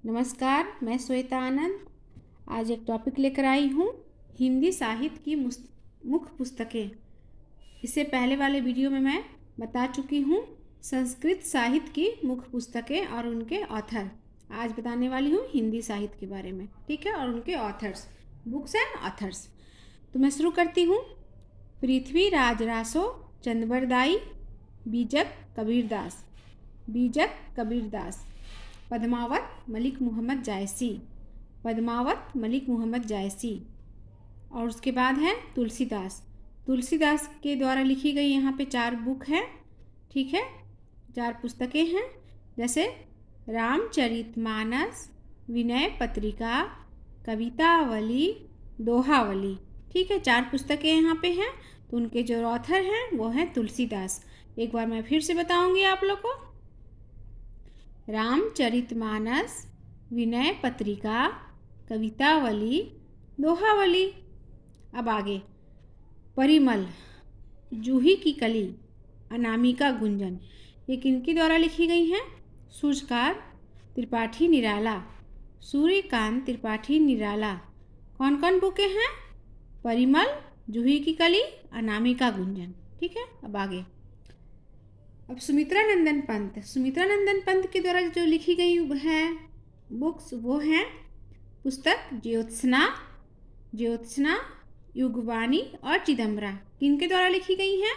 नमस्कार, मैं श्वेता आनंद आज एक टॉपिक लेकर आई हूँ हिंदी साहित्य की मुख्य पुस्तकें। इससे पहले वाले वीडियो में मैं बता चुकी हूँ संस्कृत साहित्य की मुख्य पुस्तकें और उनके ऑथर। आज बताने वाली हूँ हिंदी साहित्य के बारे में, ठीक है, और उनके ऑथर्स, बुक्स एंड ऑथर्स। तो मैं शुरू करती हूँ। पृथ्वीराज रासो चंदबरदाई, बीजक कबीरदास, पद्मावत मलिक मोहम्मद जायसी। और उसके बाद है तुलसीदास के द्वारा लिखी गई यहाँ पे 4 बुक हैं, ठीक है, 4 पुस्तकें हैं, जैसे रामचरितमानस, विनय पत्रिका, कवितावली, दोहावली, ठीक है, 4 पुस्तकें यहाँ पे हैं। तो उनके जो ऑथर हैं वो हैं तुलसीदास। एक बार मैं फिर से बताऊंगी आप लोग को। रामचरितमानस, विनय पत्रिका, कवितावली, दोहावली। अब आगे परिमल, जूही की कली, अनामिका गुंजन, ये किनके द्वारा लिखी गई हैं? सूर्यकार त्रिपाठी निराला, सूर्यकांत त्रिपाठी निराला। कौन कौन बुकें हैं? परिमल, जूही की कली, अनामिका गुंजन, ठीक है। अब आगे अब सुमित्रा नंदन पंत के द्वारा जो लिखी गई है बुक्स वो हैं पुस्तक ज्योत्सना, युगवाणी और चिदम्बरा। किनके द्वारा लिखी गई हैं?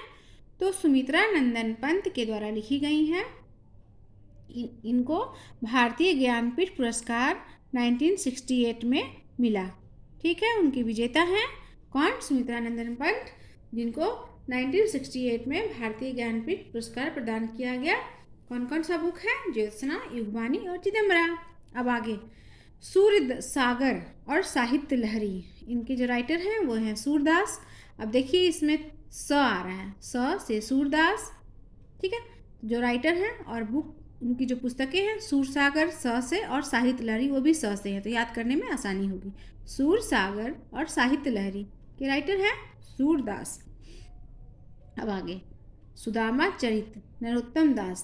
तो सुमित्रा नंदन पंत के द्वारा लिखी गई हैं। इनको भारतीय ज्ञानपीठ पुरस्कार 1968 में मिला, ठीक है। उनकी विजेता हैं कौन? सुमित्रा नंदन पंत, जिनको 1968 में भारतीय ज्ञानपीठ पुरस्कार प्रदान किया गया। कौन कौन सा बुक है? ज्योत्सना, युगवाणी और चिदम्बरा। अब आगे सूर्य सागर और साहित्य लहरी, इनके जो राइटर हैं वो हैं सूरदास। अब देखिए इसमें स आ रहा है, स से सूरदास, ठीक है, जो राइटर हैं। और बुक उनकी जो पुस्तकें हैं सूरसागर स से, और साहित्य लहरी वो भी स से है, तो याद करने में आसानी होगी। सूरसागर और साहित्य लहरी के राइटर हैं सूरदास। अब आगे सुदामा चरित नरोत्तम दास,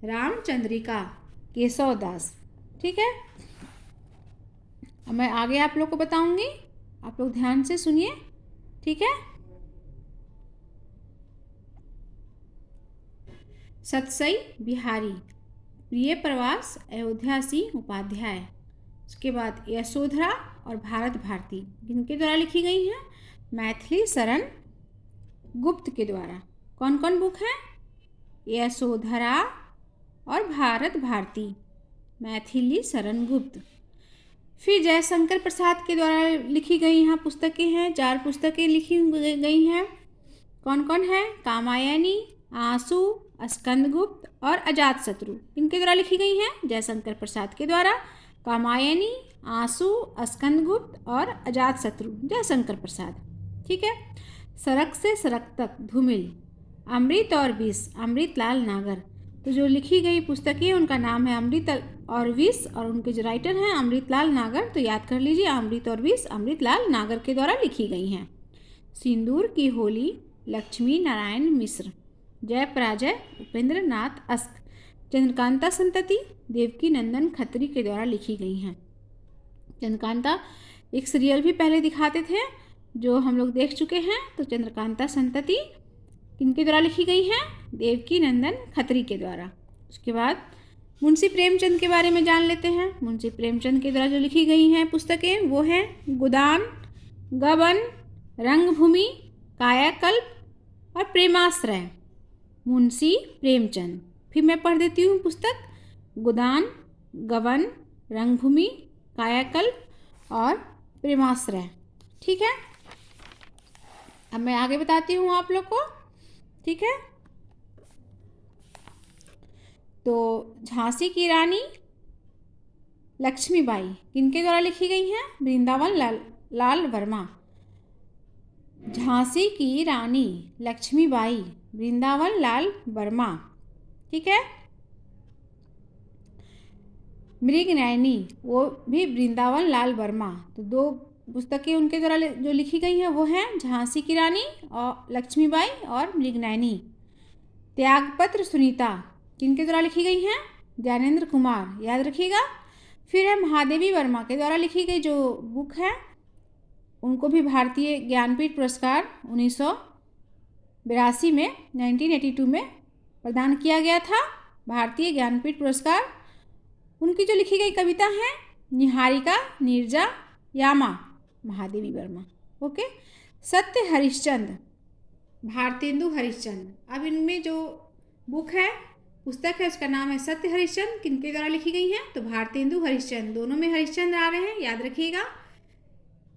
रामचंद्रिका केशव दास, ठीक है। अब मैं आगे आप लोग को बताऊंगी, आप लोग ध्यान से सुनिए, ठीक है। सतसई बिहारी, प्रिय प्रवास अयोध्यासी उपाध्याय। उसके बाद यशोधरा और भारत भारती, जिनके द्वारा लिखी गई हैं? मैथिली शरण गुप्त के द्वारा। कौन कौन बुक है? यशोधरा और भारत भारती, मैथिली शरण गुप्त। फिर जयशंकर प्रसाद के द्वारा लिखी गई यहाँ पुस्तकें हैं, 4 पुस्तकें लिखी गई हैं। कौन कौन है? कामायनी, आंसू, स्कंदगुप्त और अजातशत्रु। इनके द्वारा लिखी गई हैं जयशंकर प्रसाद के द्वारा। कामायनी, आंसू, स्कंदगुप्त और अजातशत्रु, जयशंकर प्रसाद, ठीक है। सड़क से सड़क तक, धूमिल, अमृत और विष, अमृतलाल नागर। तो जो लिखी गई पुस्तकें उनका नाम है अमृत और विष, और उनके जो राइटर हैं अमृतलाल नागर। तो याद कर लीजिए, अमृत और विष अमृतलाल नागर के द्वारा लिखी गई हैं। सिंदूर की होली, लक्ष्मी नारायण मिश्र, जय पराजय उपेंद्र नाथ अस्क। चंद्रकांता संतति, देवकी नंदन खत्री के द्वारा लिखी गई हैं। चंद्रकांता एक सीरियल भी पहले दिखाते थे जो हम लोग देख चुके हैं। तो चंद्रकांता संतति किनके द्वारा लिखी गई हैं? देवकी नंदन खत्री के द्वारा। उसके बाद मुंशी प्रेमचंद के बारे में जान लेते हैं। मुंशी प्रेमचंद के द्वारा जो लिखी गई हैं पुस्तकें वो हैं गोदान, गबन, रंगभूमि, कायाकल्प और प्रेमाश्रय। मुंशी प्रेमचंद, फिर मैं पढ़ देती हूँ पुस्तक गोदान, गबन, रंगभूमि, कायाकल्प और प्रेमाश्रय, ठीक है। अब मैं आगे बताती हूँ आप लोग को, ठीक है। तो झांसी की रानी लक्ष्मीबाई किनके द्वारा लिखी गई हैं? वृंदावन लाल वर्मा। झांसी की रानी लक्ष्मीबाई, वृंदावन लाल वर्मा, ठीक है। मृगनयनी, वो भी वृंदावन लाल वर्मा। तो 2 पुस्तकें उनके द्वारा जो लिखी गई हैं वो हैं झांसी की रानी और लक्ष्मीबाई और मृगनयनी। त्यागपत्र सुनीता किनके द्वारा लिखी गई हैं? ज्ञानेंद्र कुमार, याद रखिएगा। फिर है महादेवी वर्मा के द्वारा लिखी गई जो बुक है, उनको भी भारतीय ज्ञानपीठ पुरस्कार 1982 में 1982 में प्रदान किया गया था, भारतीय ज्ञानपीठ पुरस्कार। उनकी जो लिखी गई कविता है निहारिका नीरजा यामा, महादेवी वर्मा। ओके। सत्य हरिश्चंद्र, भारतेंदु हरिश्चंद्र। अब इनमें जो बुक है, पुस्तक है, उसका नाम है सत्य हरिश्चंद्र। किनके द्वारा लिखी गई है? तो भारतेंदु हरिश्चंद्र, दोनों में हरिश्चंद्र आ रहे हैं, याद रखिएगा,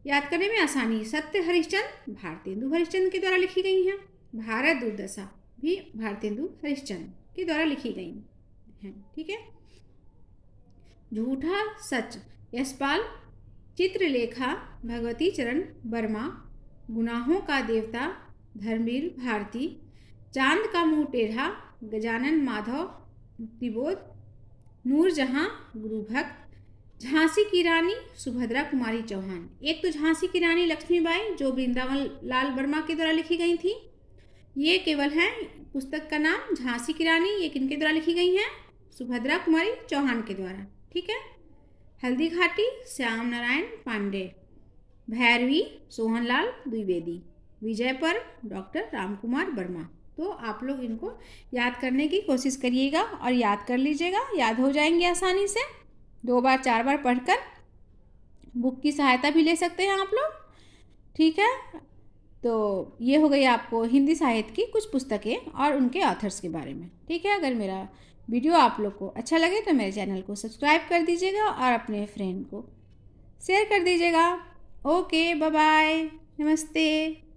याद करने में आसानी। सत्य हरिश्चंद्र भारतेंदु हरिश्चंद्र के द्वारा लिखी गई हैं। भारत दुर्दशा भी भारतेंदु हरिश्चंद्र के द्वारा लिखी गई हैं। ठीक है। झूठा सच, यशपाल। चित्रलेखा भगवती चरण वर्मा। गुनाहों का देवता धर्मवीर भारती। चांद का मुंह टेढ़ा गजानन माधव मुक्तिबोध। नूरजहां गुरुभक्त। झांसी की रानी सुभद्रा कुमारी चौहान। एक तो झांसी की रानी लक्ष्मीबाई जो वृंदावन लाल वर्मा के द्वारा लिखी गई थी, ये केवल है पुस्तक का नाम झांसी की रानी। ये किनके द्वारा लिखी गई हैं? सुभद्रा कुमारी चौहान के द्वारा। ठीक है। हल्दी घाटी श्याम नारायण पांडे। भैरवी सोहनलाल द्विवेदी। विजय पर्व डॉक्टर रामकुमार वर्मा। तो आप लोग इनको याद करने की कोशिश करिएगा और याद कर लीजिएगा, याद हो जाएंगे आसानी से। 2 बार 4 बार पढ़कर बुक की सहायता भी ले सकते हैं आप लोग। ठीक है। तो ये हो गई आपको हिंदी साहित्य की कुछ पुस्तकें और उनके ऑथर्स के बारे में। ठीक है। अगर मेरा वीडियो आप लोग को अच्छा लगे तो मेरे चैनल को सब्सक्राइब कर दीजिएगा और अपने फ्रेंड को शेयर कर दीजिएगा। ओके, बाय बाय, नमस्ते।